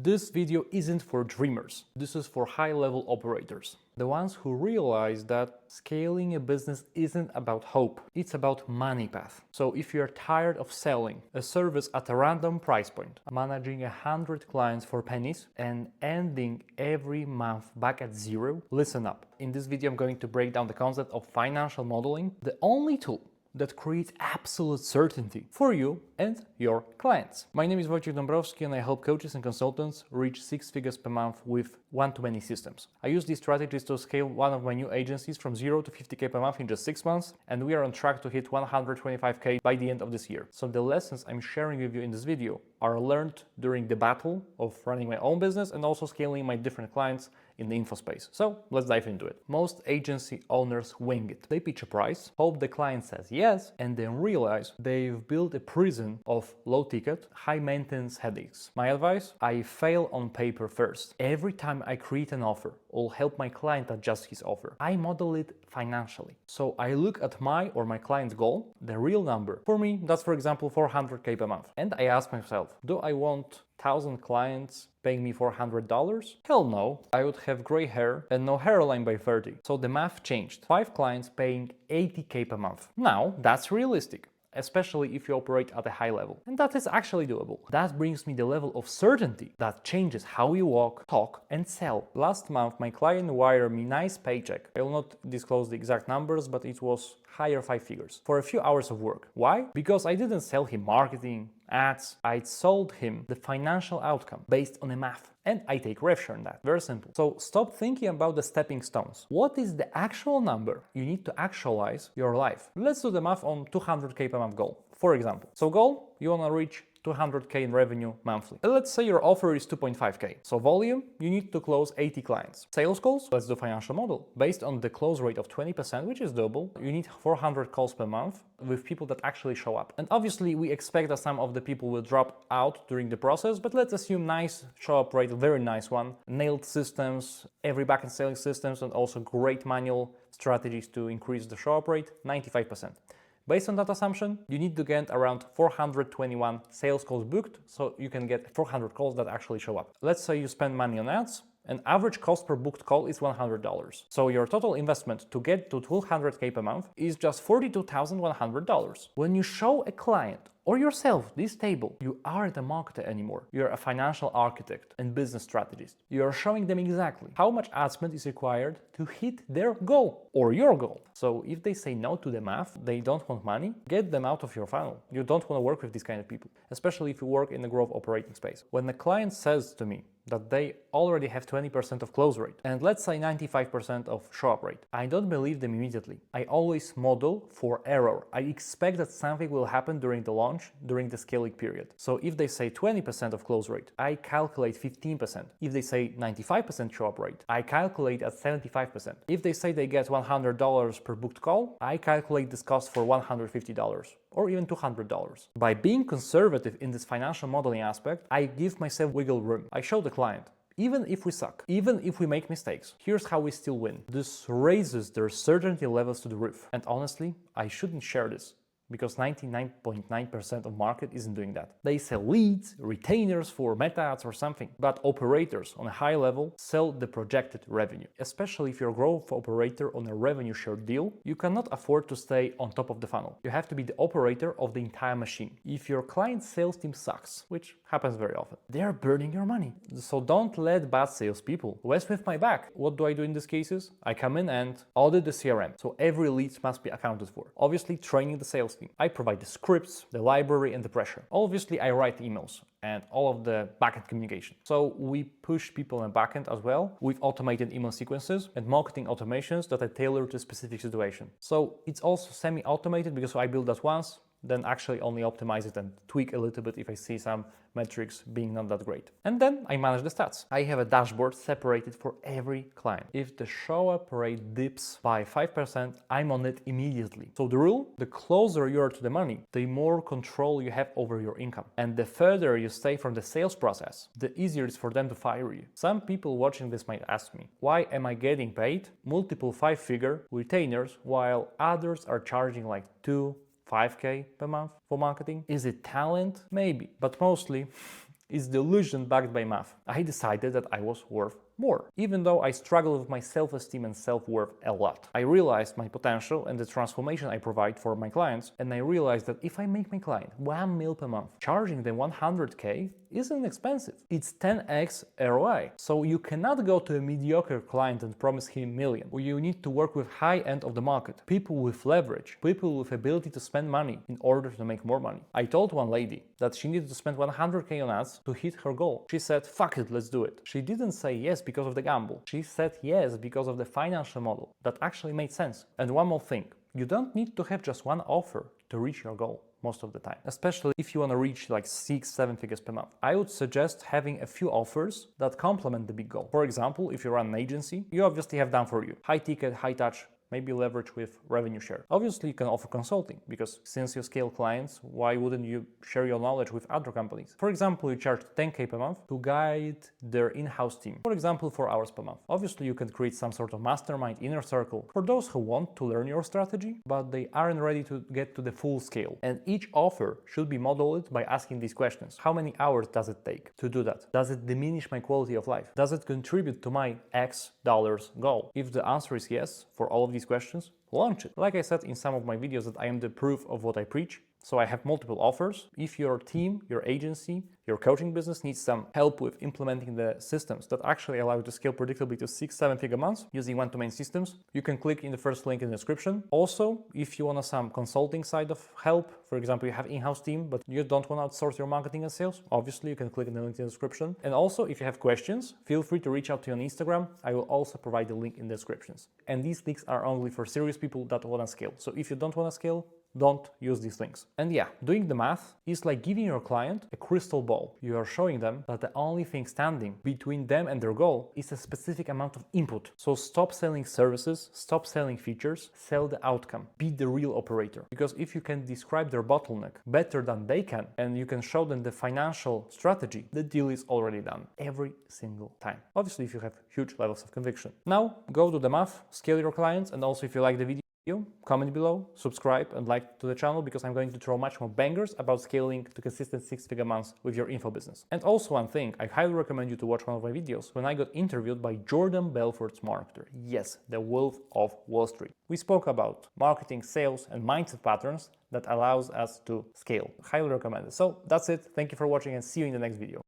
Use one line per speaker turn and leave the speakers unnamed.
This video isn't for dreamers. This is for high-level operators. The ones who realize that scaling a business isn't about hope, it's about money path. So if you're tired of selling a service at a random price point, managing 100 clients for pennies, and ending every month back at zero, listen up. In this video, I'm going to break down the concept of financial modeling, the only tool that creates absolute certainty for you and your clients. My name is Wojciech Dąbrowski and I help coaches and consultants reach 6 figures per month with one-to-many systems. I use these strategies to scale one of my new agencies from 0 to 50K per month in just 6 months, and we are on track to hit 125K by the end of this year. So the lessons I'm sharing with you in this video are learned during the battle of running my own business and also scaling my different clients in the info space. So let's dive into it. Most agency owners wing it. They pitch a price, hope the client says yes, and then realize they've built a prison of low ticket, high maintenance headaches. My advice? I fail on paper first. Every time I create an offer or help my client adjust his offer, I model it financially. So I look at my or my client's goal, the real number. For me, that's for example 400K per month. And I ask myself, do I want 1,000 clients paying me $400? Hell no. I would have gray hair and no hairline by 30. So the math changed. 5 clients paying 80K per month. Now, that's realistic, especially if you operate at a high level. And that is actually doable. That brings me the level of certainty that changes how you walk, talk, and sell. Last month, my client wired me nice paycheck. I will not disclose the exact numbers, but it was higher 5 figures for a few hours of work. Why? Because I didn't sell him marketing, ads, I sold him the financial outcome based on a math. And I take rev share on that. Very simple. So stop thinking about the stepping stones. What is the actual number you need to actualize your life? Let's do the math on 200K per month goal, for example. So goal, you want to reach 200K in revenue monthly. Let's say your offer is 2.5K. So volume, you need to close 80 clients. Sales calls, let's do financial model. Based on the close rate of 20%, which is doable, you need 400 calls per month with people that actually show up. And obviously we expect that some of the people will drop out during the process, but let's assume nice show up rate, a very nice one, nailed systems, every backend selling systems, and also great manual strategies to increase the show up rate, 95%. Based on that assumption, you need to get around 421 sales calls booked, so you can get 400 calls that actually show up. Let's say you spend money on ads, and average cost per booked call is $100. So your total investment to get to 200K per month is just $42,100. When you show a client or yourself this table, you aren't a marketer anymore. You're a financial architect and business strategist. You are showing them exactly how much ad spend is required to hit their goal or your goal. So if they say no to the math, they don't want money, get them out of your funnel. You don't want to work with these kind of people, especially if you work in the growth operating space. When the client says to me that they already have 20% of close rate and let's say 95% of show up rate, I don't believe them immediately. I always model for error. I expect that something will happen during the launch, during the scaling period. So if they say 20% of close rate, I calculate 15%. If they say 95% show up rate, I calculate at 75%. If they say they get $100 per booked call, I calculate this cost for $150 or even $200. By being conservative in this financial modeling aspect, I give myself wiggle room. I show the client, even if we suck, even if we make mistakes, here's how we still win. This raises their certainty levels to the roof. And honestly, I shouldn't share this, because 99.9% of market isn't doing that. They sell leads, retainers for meta ads or something, but operators on a high level sell the projected revenue. Especially if you're a growth operator on a revenue share deal, you cannot afford to stay on top of the funnel. You have to be the operator of the entire machine. If your client sales team sucks, which happens very often, they're burning your money. So don't let bad salespeople rest with my back. What do I do in these cases? I come in and audit the CRM. So every lead must be accounted for. Obviously training the sales team. I provide the scripts, the library, and the pressure. Obviously, I write emails and all of the backend communication. So we push people in backend as well with automated email sequences and marketing automations that are tailored to a specific situation. So it's also semi-automated because I build that once, then actually only optimize it and tweak a little bit if I see some metrics being not that great. And then I manage the stats. I have a dashboard separated for every client. If the show up rate dips by 5%, I'm on it immediately. So the rule, the closer you are to the money, the more control you have over your income. And the further you stay from the sales process, the easier it's for them to fire you. Some people watching this might ask me, why am I getting paid multiple 5-figure retainers while others are charging like 5K per month for marketing? Is it talent? Maybe, but mostly It's delusion backed by math. I decided that I was worth more, even though I struggle with my self-esteem and self-worth a lot. I realized my potential and the transformation I provide for my clients, and I realized that if I make my client 1 mil per month, charging them 100k isn't expensive. It's 10x ROI. So you cannot go to a mediocre client and promise him million. You need to work with high end of the market, people with leverage, people with ability to spend money in order to make more money. I told one lady that she needed to spend 100k on ads to hit her goal. She said, fuck it, let's do it. She didn't say yes because of the gamble. She said yes because of the financial model that actually made sense. And one more thing, you don't need to have just one offer to reach your goal most of the time, especially if you want to reach like 6-7 figures per month. I would suggest having a few offers that complement the big goal. For example, if you run an agency, you obviously have done for you high ticket, high touch, maybe leverage with revenue share. Obviously, you can offer consulting because since you scale clients, why wouldn't you share your knowledge with other companies? For example, you charge 10k per month to guide their in-house team. For example, 4 hours per month. Obviously, you can create some sort of mastermind inner circle for those who want to learn your strategy, but they aren't ready to get to the full scale. And each offer should be modeled by asking these questions. How many hours does it take to do that? Does it diminish my quality of life? Does it contribute to my X dollars goal? If the answer is yes, for all of these questions, launch it. Like I said in some of my videos that I am the proof of what I preach. So I have multiple offers. If your team, your agency, your coaching business needs some help with implementing the systems that actually allow you to scale predictably to 6-7 figure months using one-to-many systems, you can click in the first link in the description. Also, if you want some consulting side of help, for example, you have in-house team, but you don't want to outsource your marketing and sales, obviously you can click in the link in the description. And also, if you have questions, feel free to reach out to me on Instagram. I will also provide the link in the descriptions. And these links are only for serious people that want to scale. So if you don't want to scale, don't use these links. And yeah, doing the math is like giving your client a crystal ball. You are showing them that the only thing standing between them and their goal is a specific amount of input. So stop selling services, stop selling features, sell the outcome. Be the real operator. Because if you can describe their bottleneck better than they can, and you can show them the financial strategy, the deal is already done every single time. Obviously, if you have huge levels of conviction. Now, go do the math, scale your clients, and also if you like the video, comment below, subscribe and like to the channel because I'm going to throw much more bangers about scaling to consistent 6-figure months with your info business. And also one thing, I highly recommend you to watch one of my videos when I got interviewed by Jordan Belfort's marketer. Yes, the Wolf of Wall Street. We spoke about marketing, sales, and mindset patterns that allows us to scale. Highly recommend it. So that's it. Thank you for watching and see you in the next video.